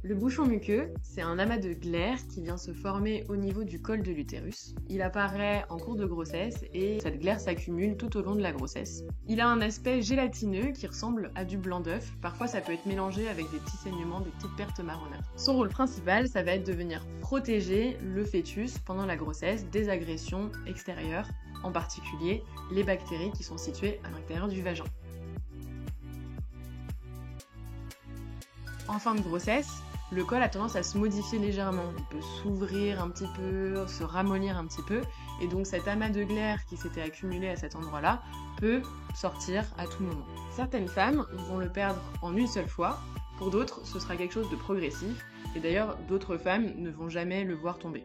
Le bouchon muqueux, c'est un amas de glaire qui vient se former au niveau du col de l'utérus. Il apparaît en cours de grossesse et cette glaire s'accumule tout au long de la grossesse. Il a un aspect gélatineux qui ressemble à du blanc d'œuf. Parfois, ça peut être mélangé avec des petits saignements, des petites pertes marronâtres. Son rôle principal, ça va être de venir protéger le fœtus pendant la grossesse des agressions extérieures, en particulier les bactéries qui sont situées à l'intérieur du vagin. En fin de grossesse, le col a tendance à se modifier légèrement. Il peut s'ouvrir un petit peu, se ramollir un petit peu, et donc cet amas de glaire qui s'était accumulé à cet endroit-là peut sortir à tout moment. Certaines femmes vont le perdre en une seule fois, pour d'autres ce sera quelque chose de progressif, et d'ailleurs d'autres femmes ne vont jamais le voir tomber.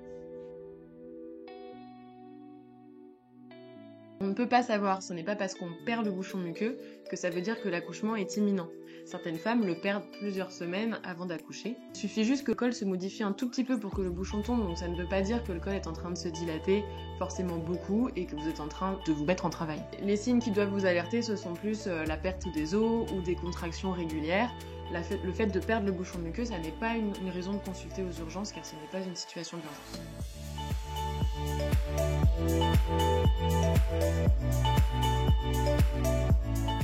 On ne peut pas savoir, ce n'est pas parce qu'on perd le bouchon muqueux que ça veut dire que l'accouchement est imminent. Certaines femmes le perdent plusieurs semaines avant d'accoucher. Il suffit juste que le col se modifie un tout petit peu pour que le bouchon tombe, donc ça ne veut pas dire que le col est en train de se dilater forcément beaucoup et que vous êtes en train de vous mettre en travail. Les signes qui doivent vous alerter, ce sont plus la perte des os ou des contractions régulières. Le fait de perdre le bouchon muqueux, ça n'est pas une raison de consulter aux urgences car ce n'est pas une situation d'urgence.